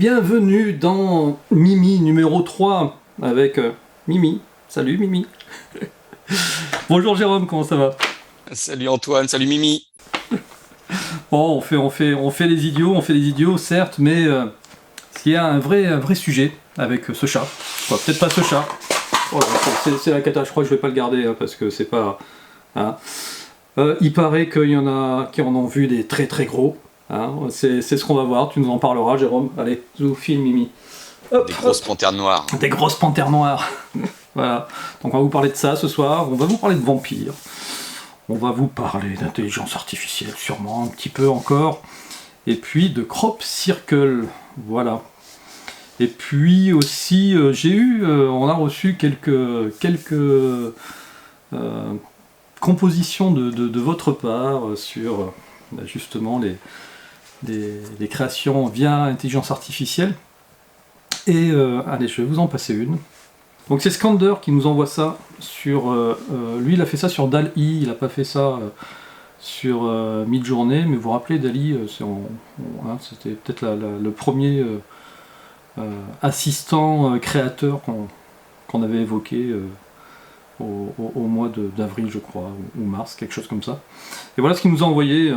bienvenue dans Mimi numéro 3 avec Mimi. Salut Mimi. Bonjour Jérôme, comment ça va? Salut Antoine, salut Mimi. Bon, on fait les idiots certes, mais il y a un vrai sujet avec ce chat. Enfin, peut-être pas ce chat. Oh là, c'est la cata, je crois que je vais pas le garder hein, parce que c'est pas... hein. Il paraît qu'il y en a qui en ont vu des très très gros. Hein. C'est ce qu'on va voir, tu nous en parleras Jérôme. Allez, zou file Mimi. Hop, Des grosses hop. panthères noires. Des grosses panthères noires. Voilà. Donc on va vous parler de ça ce soir. On va vous parler de vampires. On va vous parler d'intelligence artificielle, sûrement un petit peu encore. Et puis de crop circle. Voilà. Et puis aussi, on a reçu quelques compositions de votre part sur justement les créations via intelligence artificielle. Et allez, je vais vous en passer une. Donc c'est Skander qui nous envoie ça sur... lui il a fait ça sur DALL-E, il n'a pas fait ça sur Midjourney, mais vous vous rappelez DALL-E, c'était peut-être le premier assistant créateur qu'on avait évoqué au mois d'avril je crois, ou mars, quelque chose comme ça. Et voilà ce qu'il nous a envoyé,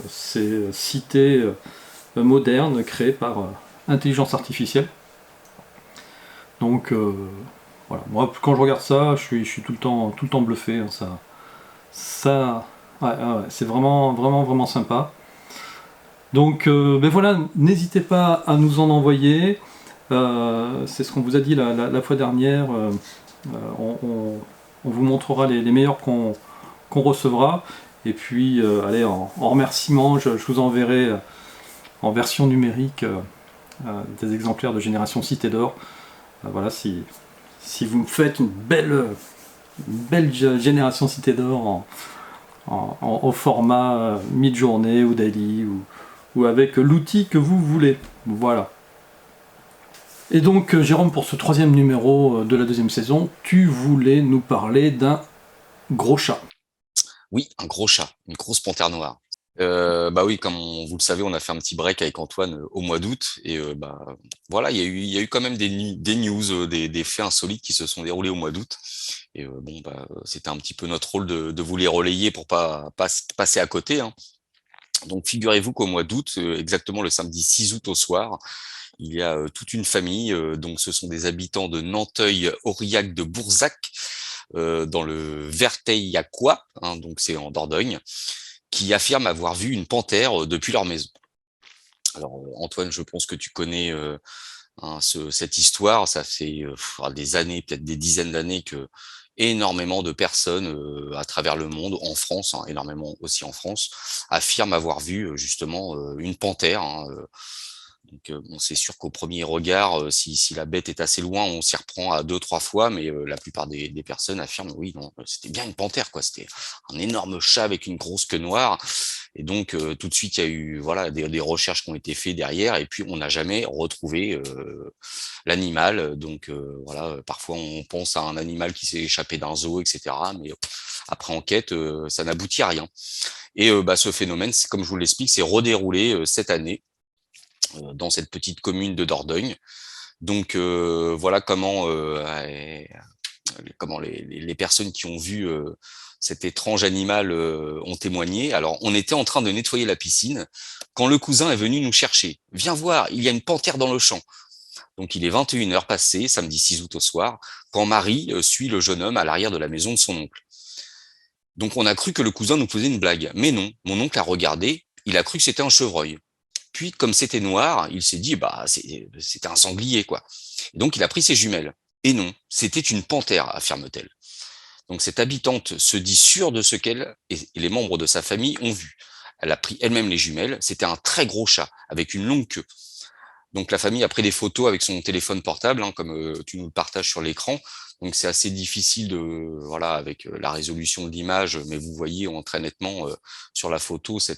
ces cités modernes créées par intelligence artificielle. Donc voilà, moi quand je regarde ça, je suis tout le temps bluffé. Hein, ouais, c'est vraiment sympa. Donc ben voilà, n'hésitez pas à nous en envoyer. C'est ce qu'on vous a dit la fois dernière. On vous montrera les meilleurs qu'on recevra. Et puis, allez, en remerciement, je vous enverrai en version numérique des exemplaires de Génération Cité d'Or. Voilà, si vous me faites une belle Génération Cité d'Or au format Midjourney ou Daily ou avec l'outil que vous voulez. Voilà. Et donc, Jérôme, pour ce troisième numéro de la deuxième saison, tu voulais nous parler d'un gros chat. Oui, un gros chat, une grosse panthère noire. Bah oui, comme vous le savez, on a fait un petit break avec Antoine au mois d'août et bah voilà, il y a eu quand même des news, des faits insolites qui se sont déroulés au mois d'août. Et bon, bah c'était un petit peu notre rôle de vous les relayer pour pas passer à côté, hein. Donc figurez-vous qu'au mois d'août, exactement le samedi 6 août au soir, il y a toute une famille. Donc ce sont des habitants de Nanteuil-Aurillac de Bourzac, dans le Verteillacois, hein, donc c'est en Dordogne, qui affirment avoir vu une panthère depuis leur maison. Alors Antoine, je pense que tu connais hein, cette histoire. Ça fait des années, peut-être des dizaines d'années que énormément de personnes à travers le monde, en France, hein, énormément aussi en France, affirment avoir vu justement une panthère, hein. Donc bon, c'est sûr qu'au premier regard, si la bête est assez loin, on s'y reprend à deux, trois fois, mais la plupart des personnes affirment oui, non, c'était bien une panthère, quoi. C'était un énorme chat avec une grosse queue noire. Et donc tout de suite, il y a eu voilà des recherches qui ont été faites derrière, et puis on n'a jamais retrouvé l'animal. Donc voilà, parfois on pense à un animal qui s'est échappé d'un zoo, etc. Mais après enquête, ça n'aboutit à rien. Et bah, ce phénomène, comme je vous l'explique, s'est redéroulé cette année dans cette petite commune de Dordogne. Donc voilà comment les personnes qui ont vu cet étrange animal ont témoigné. Alors on était en train de nettoyer la piscine quand le cousin est venu nous chercher. Viens voir, il y a une panthère dans le champ. Donc il est 21 heures passées, samedi 6 août au soir, quand Marie suit le jeune homme à l'arrière de la maison de son oncle. Donc on a cru que le cousin nous faisait une blague. Mais non, mon oncle a regardé, il a cru que c'était un chevreuil. Puis, comme c'était noir, il s'est dit, bah, c'était un sanglier, quoi. Et donc, il a pris ses jumelles. Et non, c'était une panthère, affirme-t-elle. Donc, cette habitante se dit sûre de ce qu'elle et les membres de sa famille ont vu. Elle a pris elle-même les jumelles. C'était un très gros chat, avec une longue queue. Donc la famille a pris des photos avec son téléphone portable, hein, comme tu nous le partages sur l'écran. Donc c'est assez difficile de voilà avec la résolution de l'image, mais vous voyez très nettement sur la photo ce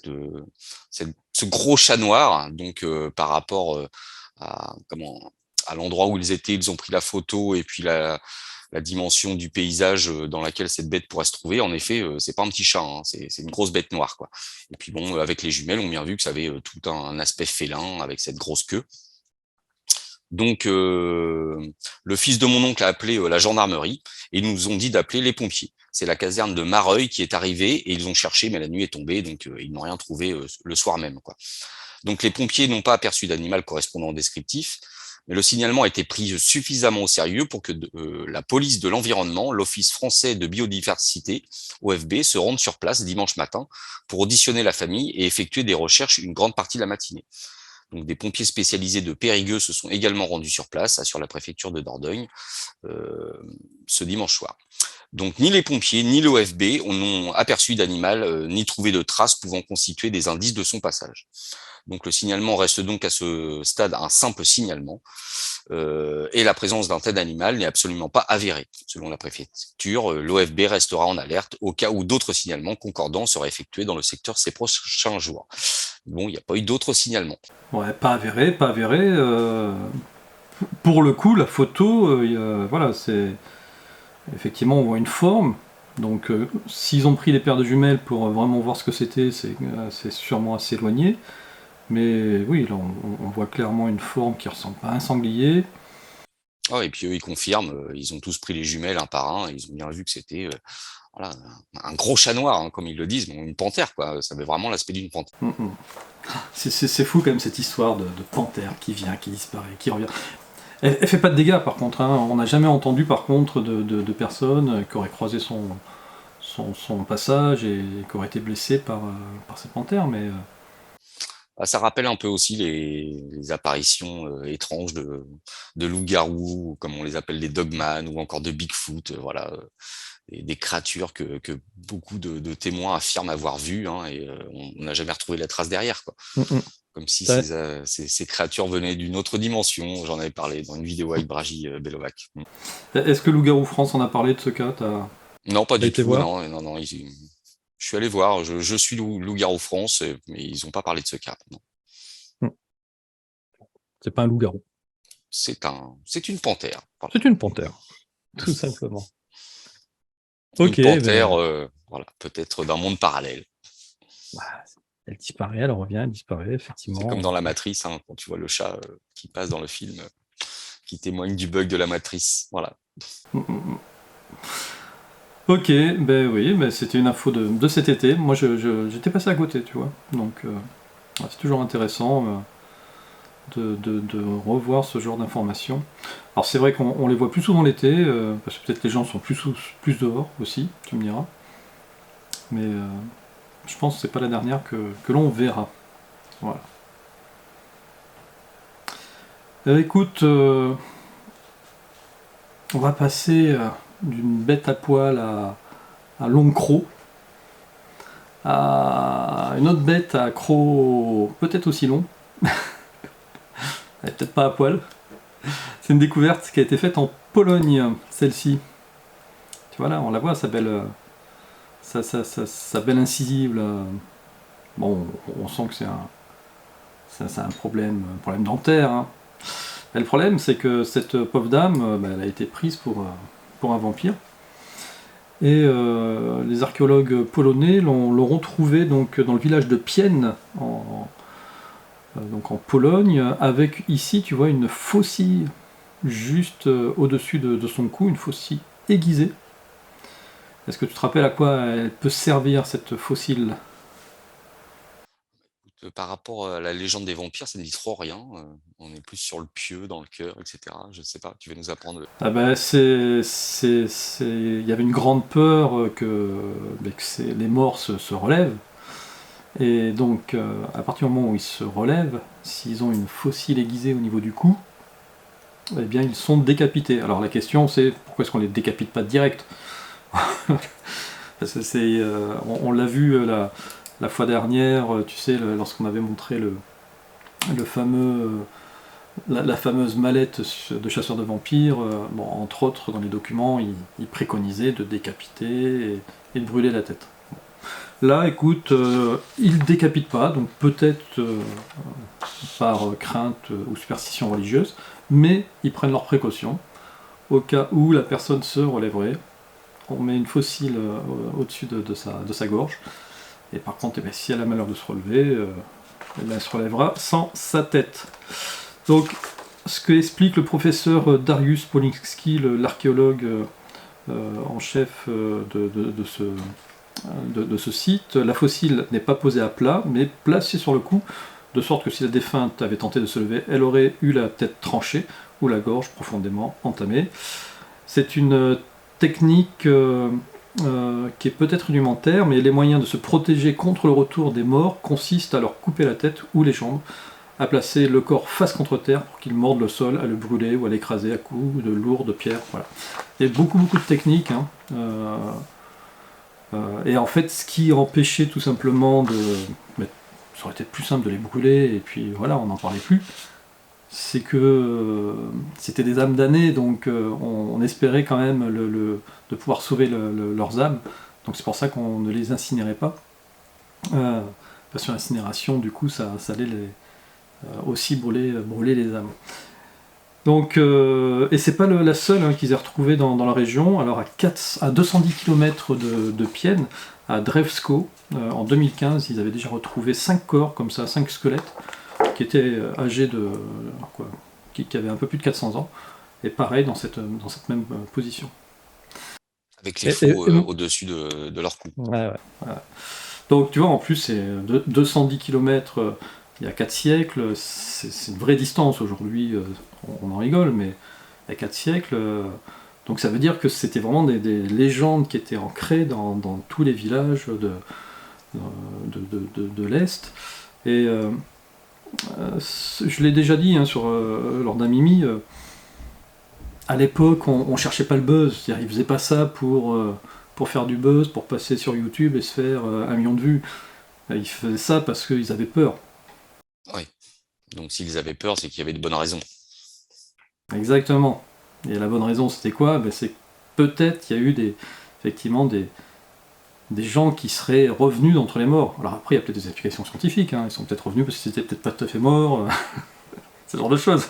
gros chat noir. Hein. Donc par rapport à l'endroit où ils étaient, ils ont pris la photo et puis la dimension du paysage dans laquelle cette bête pourrait se trouver. En effet, c'est pas un petit chat, hein, c'est une grosse bête noire, quoi. Et puis bon, avec les jumelles, on a bien vu que ça avait tout un aspect félin avec cette grosse queue. Donc, le fils de mon oncle a appelé la gendarmerie et ils nous ont dit d'appeler les pompiers. C'est la caserne de Mareuil qui est arrivée et ils ont cherché, mais la nuit est tombée, donc ils n'ont rien trouvé le soir même, quoi. Donc, les pompiers n'ont pas aperçu d'animal correspondant au descriptif, mais le signalement a été pris suffisamment au sérieux pour que la police de l'environnement, l'Office français de biodiversité, OFB, se rendent sur place dimanche matin pour auditionner la famille et effectuer des recherches une grande partie de la matinée. Donc, des pompiers spécialisés de Périgueux se sont également rendus sur place, assure la préfecture de Dordogne, euh, ce dimanche soir. Donc, ni les pompiers, ni l'OFB n'ont aperçu d'animal, ni trouvé de traces pouvant constituer des indices de son passage. Donc, le signalement reste donc à ce stade un simple signalement, et la présence d'un tel animal n'est absolument pas avérée. Selon la préfecture, l'OFB restera en alerte au cas où d'autres signalements concordants seraient effectués dans le secteur ces prochains jours. Bon, il n'y a pas eu d'autres signalements. Ouais, pas avéré, pas avéré. Pour le coup, la photo, voilà, c'est effectivement on voit une forme. Donc, s'ils ont pris les paires de jumelles pour vraiment voir ce que c'était, c'est sûrement assez éloigné. Mais oui, là, on voit clairement une forme qui ressemble pas à un sanglier. Ah, et puis eux, ils confirment, ils ont tous pris les jumelles un par un, et ils ont bien vu que c'était voilà, un gros chat noir, hein, comme ils le disent, une panthère, quoi. Ça avait vraiment l'aspect d'une panthère. C'est fou quand même cette histoire de panthère qui vient, qui disparaît, qui revient. Elle fait pas de dégâts par contre, hein. On n'a jamais entendu par contre de personnes qui auraient croisé son passage et qui auraient été blessées par cette panthère, mais... Ah, ça rappelle un peu aussi les apparitions étranges de loups-garous, comme on les appelle les dogman, ou encore de Bigfoot, voilà, des créatures que beaucoup de témoins affirment avoir vues, hein, et on n'a jamais retrouvé la trace derrière, quoi. Comme si Ouais. ces créatures venaient d'une autre dimension. J'en avais parlé dans une vidéo avec Bragi Belovac. Est-ce que Loup-Garou France en a parlé de ce cas? Non, pas T'as du été tout. voir? Non, non, non. Je suis allé voir. Je suis Loup-Garou France, mais ils n'ont pas parlé de ce cas. Non. C'est pas un loup-garou. C'est une panthère. Voilà. C'est une panthère, tout simplement. Une Ok, panthère, ben, voilà, peut-être d'un monde parallèle. elle disparaît, elle revient, elle disparaît, effectivement. C'est comme dans la Matrice, hein, quand tu vois le chat qui passe dans le film, qui témoigne du bug de la Matrice. Voilà. Ok, ben oui, ben c'était une info de cet été. Moi, j'étais passé à côté, tu vois. Donc, c'est toujours intéressant de revoir ce genre d'informations. Alors, c'est vrai qu'on les voit plus souvent l'été, parce que peut-être les gens sont plus dehors aussi, tu me diras. Mais je pense que c'est pas la dernière que l'on verra. Voilà. Écoute, on va passer d'une bête à poil à long croc, à une autre bête à croc peut-être aussi long, elle est peut-être pas à poil. C'est une découverte qui a été faite en Pologne, celle-ci. Tu vois là, on la voit, sa belle incisive là. Bon, on sent que c'est un problème dentaire, hein. Et le problème, c'est que cette pauvre dame, elle a été prise pour un vampire. Et les archéologues polonais l'ont retrouvée donc, dans le village de Pienne, donc en Pologne, avec ici, tu vois, une faucille juste au-dessus de son cou, une faucille aiguisée. Est-ce que tu te rappelles à quoi elle peut servir, cette faucille? Par rapport à la légende des vampires, ça ne dit trop rien. On est plus sur le pieu, dans le cœur, etc. Je ne sais pas, tu vas nous apprendre. Ah ben, il y avait une grande peur que les morts se relèvent. Et donc, à partir du moment où ils se relèvent, s'ils ont une faucille aiguisée au niveau du cou, eh bien, ils sont décapités. Alors la question, c'est pourquoi est-ce qu'on les décapite pas direct? Parce que on l'a vu la fois dernière, tu sais, lorsqu'on avait montré le fameux, la fameuse mallette de chasseur de vampires. Bon, entre autres, dans les documents, ils préconisaient de décapiter et de brûler la tête. Là, écoute, ils ne décapitent pas, donc peut-être par crainte ou superstition religieuse, mais ils prennent leurs précautions au cas où la personne se relèverait. On met une faucille au-dessus de sa gorge. Et par contre, si elle a malheur de se relever, elle se relèvera sans sa tête. Donc, ce que explique le professeur Dariusz Poliński, l'archéologue en chef de ce site, la faucille n'est pas posée à plat, mais placée sur le cou, de sorte que si la défunte avait tenté de se lever, elle aurait eu la tête tranchée ou la gorge profondément entamée. C'est une technique qui est peut-être rudimentaire, mais les moyens de se protéger contre le retour des morts consistent à leur couper la tête ou les jambes, à placer le corps face contre terre pour qu'il morde le sol, à le brûler ou à l'écraser à coups de lourdes pierres. Voilà. Il y a beaucoup de techniques. Et en fait, ce qui empêchait tout simplement de... Mais ça aurait été plus simple de les brûler, et puis voilà, on n'en parlait plus. C'est que c'était des âmes damnées, donc on espérait quand même de pouvoir sauver leurs âmes. Donc c'est pour ça qu'on ne les incinérait pas. Parce que l'incinération, du coup, ça allait aussi brûler les âmes. Donc, et c'est pas la seule qu'ils aient retrouvée dans la région. Alors à 210 km de Pienne, à Drewsko, en 2015, ils avaient déjà retrouvé 5 corps comme ça, 5 squelettes, qui étaient âgés qui avaient un peu plus de 400 ans, et pareil dans cette même position. Avec les faux au-dessus de leur cou. Ouais. Voilà. Donc tu vois, en plus, c'est 210 km il y a 4 siècles, c'est une vraie distance aujourd'hui, on en rigole, mais il y a 4 siècles, donc ça veut dire que c'était vraiment des légendes qui étaient ancrées dans tous les villages de l'Est. Et je l'ai déjà dit lors d'un Mimi, à l'époque on cherchait pas le buzz, c'est-à-dire ils faisaient pas ça pour faire du buzz, pour passer sur YouTube et se faire 1 million de vues. Ils faisaient ça parce qu'ils avaient peur. Oui. Donc s'ils avaient peur, c'est qu'il y avait de bonnes raisons. Exactement. Et la bonne raison, c'était quoi ? C'est que peut-être il y a eu effectivement des gens qui seraient revenus d'entre les morts. Alors après, il y a peut-être des explications scientifiques, ils sont peut-être revenus parce qu'ils étaient peut-être pas tout à fait morts, ce genre de choses.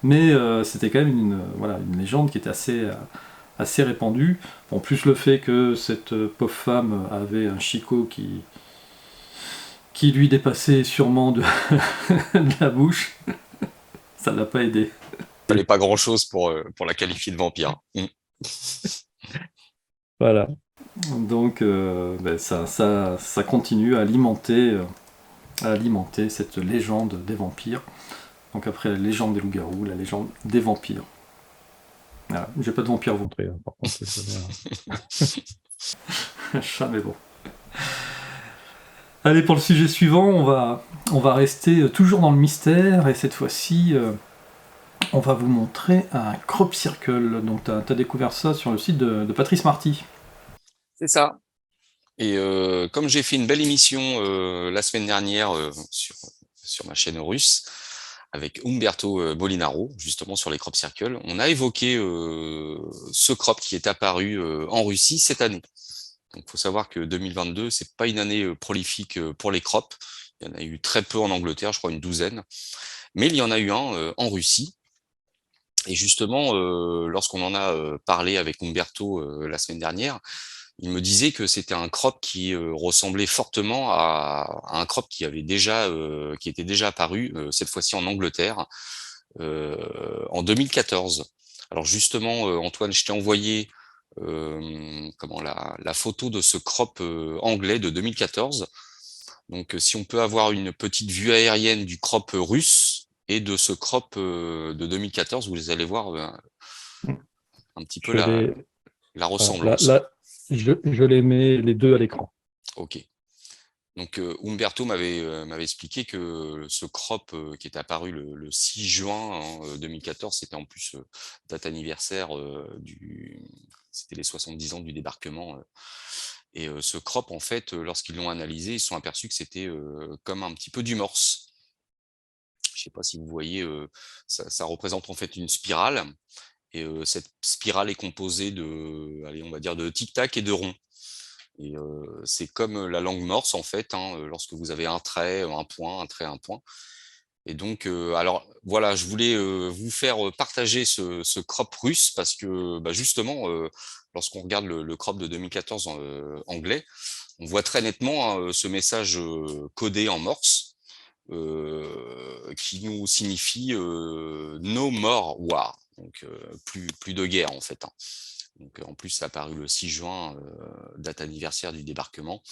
Mais c'était quand même une légende qui était assez répandue. En plus, le fait que cette pauvre femme avait un chicot qui lui dépassait sûrement de la bouche, ça l'a pas aidé. Il fallait pas grand-chose pour la qualifier de vampire. Voilà. Donc ça continue à alimenter cette légende des vampires. Donc après la légende des loups-garous, la légende des vampires. Voilà. J'ai pas de vampire vous montrer, par contre. Chat, mais bon. Allez, pour le sujet suivant, on va rester toujours dans le mystère, et cette fois-ci, on va vous montrer un crop circle. Donc, tu as découvert ça sur le site de Patrice Marty. C'est ça. Et comme j'ai fait une belle émission la semaine dernière sur ma chaîne russe, avec Umberto Molinaro, justement sur les crop circles, on a évoqué ce crop qui est apparu en Russie cette année. Donc, il faut savoir que 2022, c'est pas une année prolifique pour les crops. Il y en a eu très peu en Angleterre, je crois une douzaine. Mais il y en a eu un en Russie. Et justement, lorsqu'on en a parlé avec Umberto la semaine dernière, il me disait que c'était un crop qui ressemblait fortement à un crop qui était déjà apparu, cette fois-ci en Angleterre, en 2014. Alors justement, Antoine, je t'ai envoyé la photo de ce crop anglais de 2014. Donc si on peut avoir une petite vue aérienne du crop russe et de ce crop de 2014, vous allez voir un petit peu la ressemblance. Je les mets les deux à l'écran. Ok. Donc Umberto m'avait expliqué que ce crop qui est apparu le 6 juin 2014, c'était en plus date anniversaire c'était les 70 ans du débarquement. Et ce crop, en fait, lorsqu'ils l'ont analysé, ils se sont aperçus que c'était comme un petit peu du morse. Je ne sais pas si vous voyez, ça représente en fait une spirale. Et cette spirale est composée on va dire de tic-tac et de ronds. Et c'est comme la langue morse, en fait, lorsque vous avez un trait, un point, un trait, un point. Et donc, alors voilà, je voulais vous faire partager ce crop russe parce que bah, justement, lorsqu'on regarde le crop de 2014 anglais, on voit très nettement hein, ce message codé en morse qui nous signifie No more war, donc plus de guerre en fait. Hein. Donc, en plus, ça a apparu le 6 juin, date anniversaire du débarquement.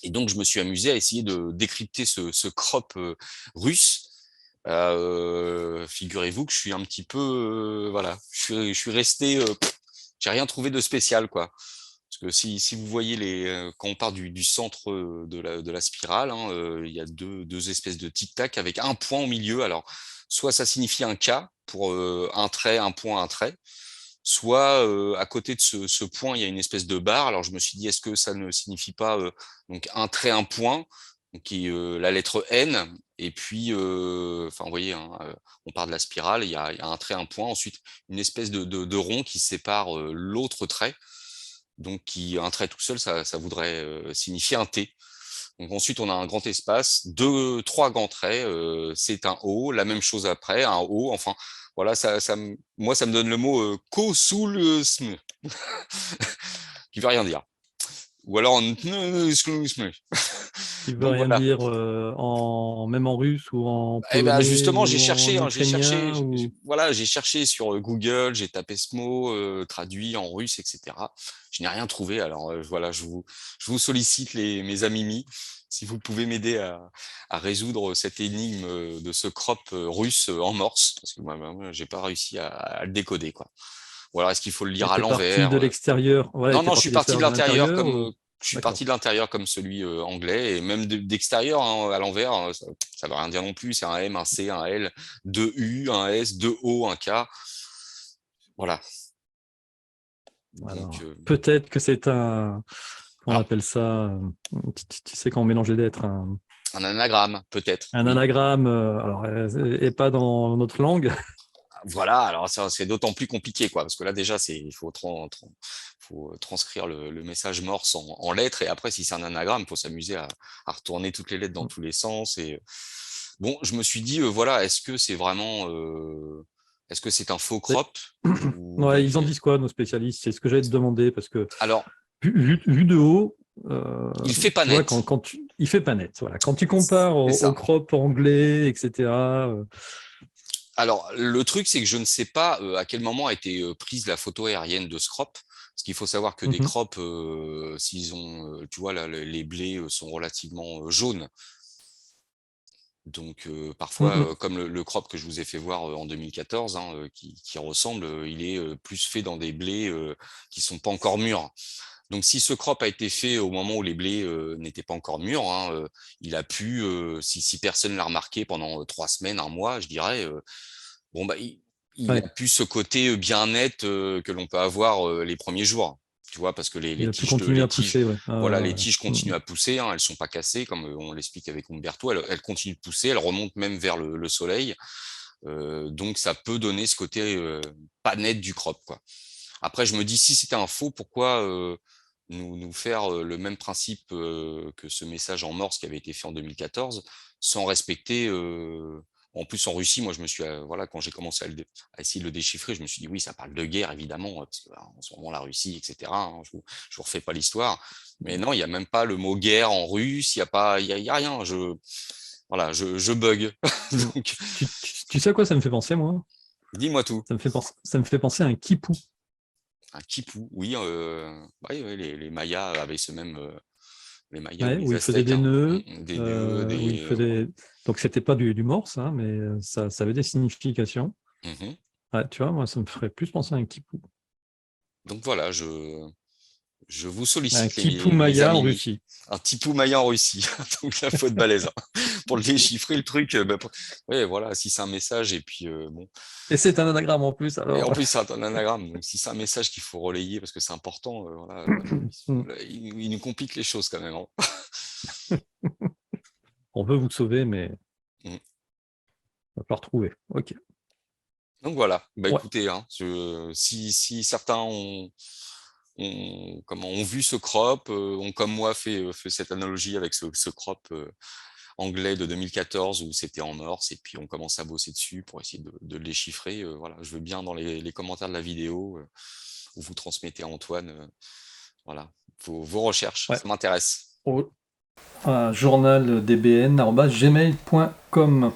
Et donc, je me suis amusé à essayer de décrypter ce crop russe. Figurez-vous que je suis un petit peu, voilà, je suis resté, j'ai rien trouvé de spécial, quoi. Parce que si vous voyez quand on part du centre de la spirale, hein, il y a deux espèces de tic-tac avec un point au milieu. Alors, soit ça signifie un K pour un trait, un point, un trait, soit à côté de ce point, il y a une espèce de barre. Alors je me suis dit, est-ce que ça ne signifie pas donc un trait, un point, donc qui est la lettre N, et puis, enfin, vous voyez, hein, on part de la spirale, il y a un trait, un point, ensuite une espèce de rond qui sépare l'autre trait, donc un trait tout seul, ça voudrait signifier un T. Donc ensuite, on a un grand espace, trois grands traits, c'est un O, la même chose après, un O, enfin, voilà, moi, ça me donne le mot kosoulsme, qui veut rien dire. Ou alors, Qui veut donc rien voilà. dire même en russe ou en Eh ben polonais justement, ou en ukrainien ou... voilà, j'ai cherché sur Google, j'ai tapé ce mot, traduit en russe, etc. Je n'ai rien trouvé. Alors voilà, je vous sollicite mes amis, si vous pouvez m'aider à résoudre cette énigme de ce crop russe en morse, parce que moi, j'ai pas réussi à le décoder, quoi. Ou alors est-ce qu'il faut le lire à T'es parti l'envers? de l'extérieur. Voilà, Non, t'es non, parti de l'extérieur de l'intérieur ou... je suis D'accord. parti de l'intérieur comme celui anglais et même d'extérieur hein, à l'envers, ça veut rien dire non plus. C'est un M, un C, un L, deux U, un S, deux O, un K. Voilà. Donc, Alors, peut-être que c'est on alors, appelle ça, tu sais, quand on mélange les lettres, un anagramme, peut-être, un oui. anagramme, alors, et pas dans notre langue. Voilà, alors ça, c'est d'autant plus compliqué, quoi, parce que là, déjà, il faut, faut transcrire le message morse en lettres, et après, si c'est un anagramme, il faut s'amuser à retourner toutes les lettres dans tous les sens. Et bon, je me suis dit, voilà, est-ce que c'est vraiment, est-ce que c'est un faux crop ou Ouais, donc, ils en disent quoi, nos spécialistes? C'est ce que j'allais te demander, parce que alors, vu de haut, il fait pas tu vois, net, il fait pas net. Voilà. Quand tu compares c'est au ça. crop anglais, etc., Alors, le truc, c'est que je ne sais pas à quel moment a été prise la photo aérienne de ce crop. Parce qu'il faut savoir que des mhm, crops, s'ils ont, tu vois, là, les blés sont relativement jaunes. Donc, parfois, mhm. comme le crop que je vous ai fait voir en 2014, hein, qui ressemble, il est plus fait dans des blés qui sont pas encore mûrs. Donc, si ce crop a été fait au moment où les blés n'étaient pas encore mûrs, hein, il a pu, si personne l'a remarqué pendant 3 semaines, un mois, je dirais, bon, bah, il a Ouais, plus ce côté bien net que l'on peut avoir les premiers jours. Tu vois, parce que il a pu continuer à pousser. Ouais. voilà, les Ouais. tiges continuent Mhm. à pousser, hein, elles sont pas cassées, comme on l'explique avec Umberto, elles continuent de pousser, elles remontent même vers le soleil. Donc, ça peut donner ce côté pas net du crop, quoi. Après, je me dis, si c'était un faux, pourquoi nous faire le même principe que ce message en morse qui avait été fait en 2014, sans respecter. En plus, en Russie, moi, je me suis, voilà, quand j'ai commencé à essayer de le déchiffrer, je me suis dit, oui, ça parle de guerre, évidemment, parce que, en ce moment, la Russie, etc. Hein, je vous refais pas l'histoire. Mais non, il n'y a même pas le mot guerre en russe, il n'y a pas, il y a rien. Voilà, je bug. Donc, Tu sais à quoi ça me fait penser, moi? dis-moi tout. Ça me fait penser à un kipou. Un kipou, oui, ouais, ouais, les Mayas avaient ce même, les Mayas ou Ouais, où les il faisait Aztèques, des hein, nœuds, des nœuds, où il des. faisait... Donc, c'était pas du morse, hein, mais ça avait des significations. Mhm. Ouais, tu vois, moi, ça me ferait plus penser à un kipou. Donc voilà, je vous Un sollicite kipou mes maya en amis. Russie. Un tipou maya en Russie. Donc la faute balèze. Hein. Pour le déchiffrer, le truc, ouais, voilà, si c'est un message, et puis bon. Et c'est un anagramme en plus, Et en alors. plus, c'est un anagramme. Donc si c'est un message qu'il faut relayer parce que c'est important, voilà, il nous complique les choses quand même. Hein. On veut vous sauver, mais Mm. on va pas retrouver. Ok. Donc voilà, bah Ouais. écoutez, hein, si certains ont vu ce crop, ont comme moi fait cette analogie avec ce crop anglais de 2014 où c'était en morse, et puis on commence à bosser dessus pour essayer de les chiffrer. Voilà, je veux bien dans les commentaires de la vidéo où vous transmettez à Antoine voilà, vos recherches, Ouais. ça m'intéresse. Au journaldbn@gmail.com.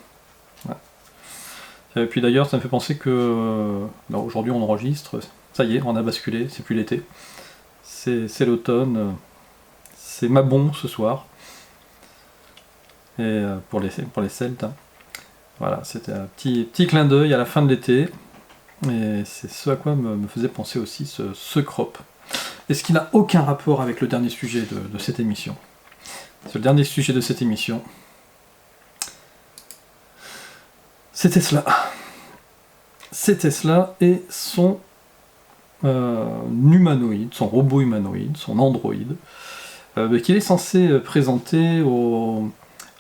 Ouais. Et puis d'ailleurs, ça me fait penser que aujourd'hui on enregistre, ça y est, on a basculé, c'est plus l'été, c'est l'automne, c'est Mabon ce soir, et pour les Celtes. Hein. Voilà, c'était un petit clin d'œil à la fin de l'été, et c'est ce à quoi me faisait penser aussi ce crop. Et ce qui n'a aucun rapport avec le dernier sujet de cette émission. C'est le dernier sujet de cette émission. C'est Tesla. C'est Tesla et son humanoïde, son robot humanoïde, son androïde, qu'il est censé présenter au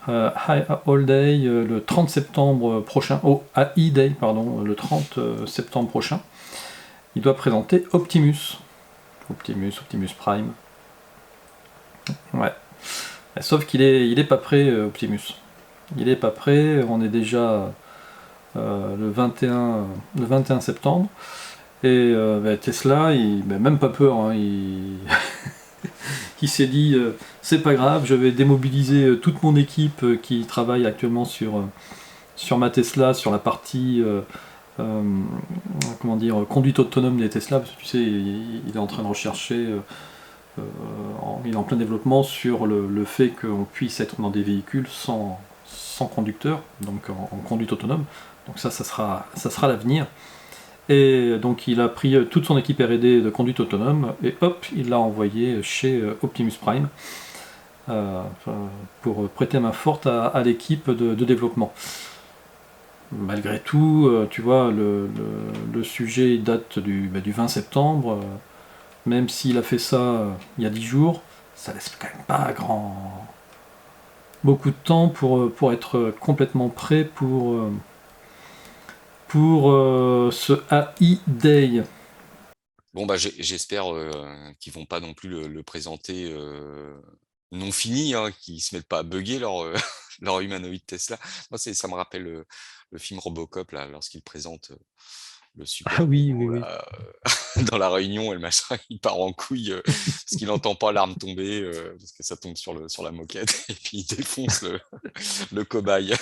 High All Day le 30 septembre prochain, au AI Day, pardon, le 30 septembre prochain. Il doit présenter Optimus Prime. Ouais. Sauf qu'il est pas prêt, Optimus. Il est pas prêt, on est déjà le 21 septembre. Et Tesla, même pas peur, hein, il s'est dit c'est pas grave, je vais démobiliser toute mon équipe qui travaille actuellement sur ma Tesla, sur la partie conduite autonome des Tesla, parce que tu sais, il est en train de rechercher, il est en plein développement sur le fait qu'on puisse être dans des véhicules sans conducteur, donc en conduite autonome. Donc ça sera l'avenir. Et donc il a pris toute son équipe R&D de conduite autonome et hop, il l'a envoyé chez Optimus Prime pour prêter main forte à l'équipe de développement. Malgré tout, tu vois, le sujet date du 20 septembre, même s'il a fait ça il y a 10 jours, ça laisse quand même pas beaucoup de temps pour être complètement prêt pour ce AI Day. Bon, bah, j'espère qu'ils vont pas non plus le présenter non fini, hein, qu'ils se mettent pas à bugger leur humanoïde Tesla. Moi, ça me rappelle le film Robocop, là, lorsqu'il présente le super Ah oui, oui, robot oui. là, dans la réunion, et le machin, il part en couille parce qu'il n'entend pas l'arme tomber, parce que ça tombe sur la moquette, et puis il défonce le cobaye.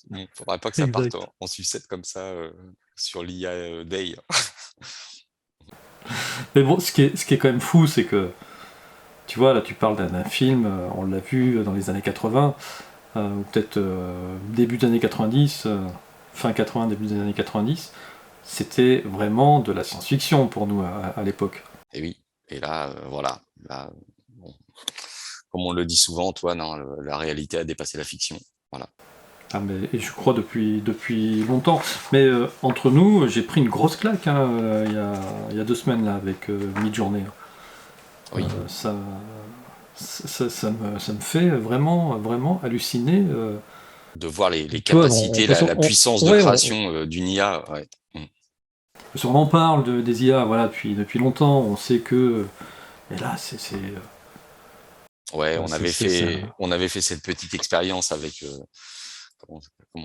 Bon, faudrait pas que ça parte Exact. en sucette comme ça sur l'IA Day. Mais bon, ce qui est quand même fou, c'est que, tu vois, là tu parles d'un film, on l'a vu dans les années 80, ou peut-être début des années 90, fin 80, début des années 90, c'était vraiment de la science-fiction pour nous à l'époque. Et oui, et là, voilà, là, bon, comme on le dit souvent, Antoine, hein, la réalité a dépassé la fiction. Voilà. Ah, mais, et je crois depuis longtemps. Mais entre nous, j'ai pris une grosse claque hein, il y a 2 semaines là, avec Midjourney. Oui. Ça me fait vraiment halluciner. De voir les Tu vois, capacités, la puissance de ouais, création d'une IA. Ouais. Parce qu'on en parle des IA voilà, depuis longtemps, on sait que. Et là, Ouais, c'est ça. on avait fait cette petite expérience avec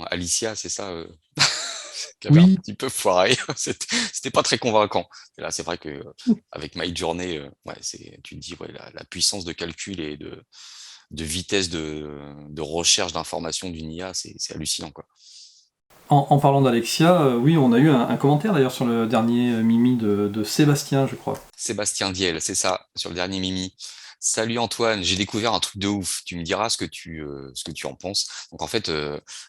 Alicia, c'est ça qui avait un Oui, petit peu foiré. C'était pas très convaincant. Et là, c'est vrai que avec Midjourney, ouais, tu te dis ouais, la puissance de calcul et de vitesse de recherche d'informations d'une IA, c'est hallucinant, quoi. en parlant d'Alexia, oui, on a eu un commentaire d'ailleurs sur le dernier Mimi de Sébastien, je crois. Sébastien Diel, c'est ça, sur le dernier Mimi. Salut Antoine, j'ai découvert un truc de ouf. Tu me diras ce que tu en penses. Donc en fait,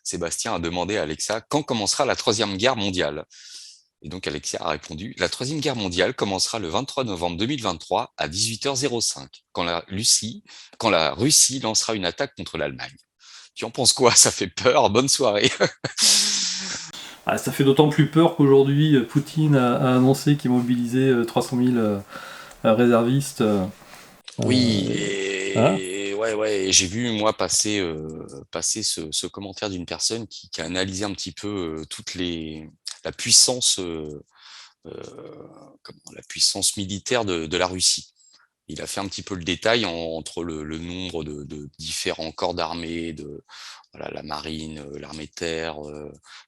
Sébastien a demandé à Alexa quand commencera la Troisième Guerre mondiale. Et donc Alexia a répondu la Troisième Guerre mondiale commencera le 23 novembre 2023 à 18h05, quand la Russie lancera une attaque contre l'Allemagne. Tu en penses quoi? Ça fait peur. Bonne soirée. Ah, ça fait d'autant plus peur qu'aujourd'hui, Poutine a annoncé qu'il mobilisait 300 000 réservistes. Oui, hein. et ouais, et j'ai vu moi passer ce commentaire d'une personne qui a analysé un petit peu la puissance la puissance militaire de la Russie. Il a fait un petit peu le détail entre le nombre de différents corps d'armée, voilà, la marine, l'armée de terre,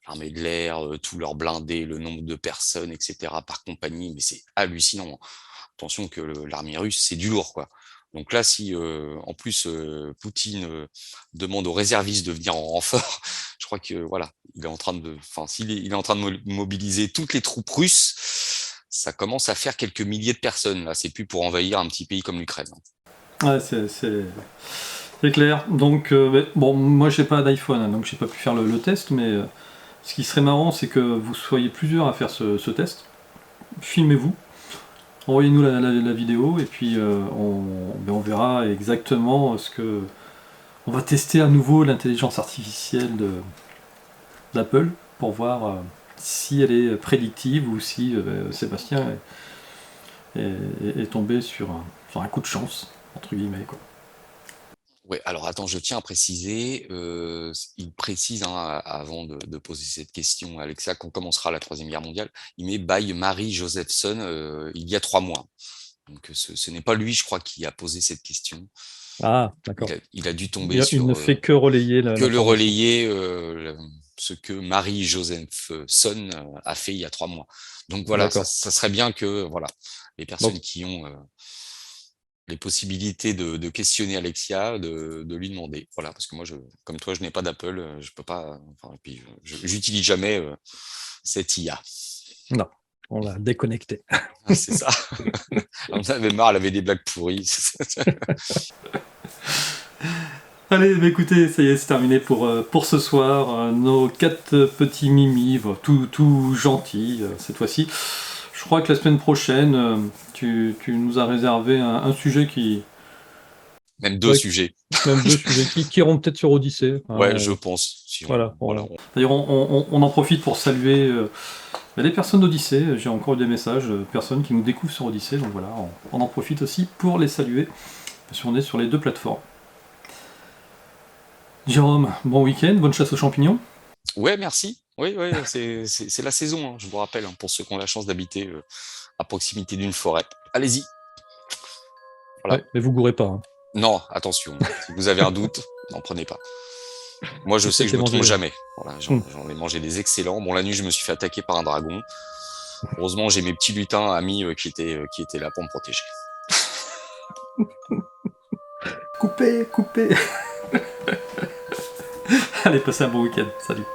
l'armée de l'air, tous leurs blindés, le nombre de personnes, etc. par compagnie, mais c'est hallucinant. Attention que l'armée russe, c'est du lourd, quoi. Donc là, si en plus Poutine demande aux réservistes de venir en renfort, je crois que voilà, il est en train il est en train de mobiliser toutes les troupes russes, ça commence à faire quelques milliers de personnes. Là, c'est plus pour envahir un petit pays comme l'Ukraine. Ouais, c'est clair. Donc, bon, moi j'ai pas d'iPhone, hein, donc j'ai pas pu faire le test, mais ce qui serait marrant, c'est que vous soyez plusieurs à faire ce test. Filmez-vous, envoyez-nous la vidéo, et puis on verra exactement ce que. On va tester à nouveau l'intelligence artificielle d'Apple pour voir si elle est prédictive ou si Sébastien est tombé sur un coup de chance, entre guillemets, quoi. Ouais, alors attends, je tiens à préciser, il précise avant de poser cette question, Alexia, qu'on commencera la Troisième Guerre mondiale, il met by Marie Josephson il y a 3 mois. Donc ce n'est pas lui, je crois, qui a posé cette question. Ah, d'accord. Il a dû tomber Il ne sur fait que relayer que le l'information. relayer ce que Marie Josephson a fait il y a 3 mois. Donc voilà, ça serait bien que voilà les personnes qui ont les possibilités de questionner Alexia, de lui demander. Voilà, parce que moi, comme toi, je n'ai pas d'Apple, je peux pas. Enfin, et puis, j'utilise jamais cette IA. Non, on l'a déconnecté. C'est ça. On en avait marre, elle avait des blagues pourries. Allez, bah écoutez, ça y est, c'est terminé pour ce soir. Nos 4 petits mimis, tout gentils cette fois-ci. Je crois que la semaine prochaine, tu nous as réservé un sujet qui. Même 2 sujets. Même 2 sujets qui iront peut-être sur Odyssée. Ouais, je pense. Si voilà. D'ailleurs, on en profite pour saluer les personnes d'Odyssée. J'ai encore eu des messages de personnes qui nous découvrent sur Odyssée. Donc voilà, on en profite aussi pour les saluer. Parce qu'on est sur les 2 plateformes. Jérôme, bon week-end, bonne chasse aux champignons. Ouais, merci. Oui, c'est la saison, hein, je vous rappelle, hein, pour ceux qui ont la chance d'habiter à proximité d'une forêt. Allez-y. Voilà. Ouais, mais vous gourrez pas. Hein. Non, attention. Si vous avez un doute, n'en prenez pas. Moi, je sais que je me trompe jamais. Voilà, j'en ai mangé des excellents. Bon, la nuit, je me suis fait attaquer par un dragon. Heureusement, j'ai mes petits lutins amis qui étaient là pour me protéger. Coupez. Allez, passez un bon week-end. Salut.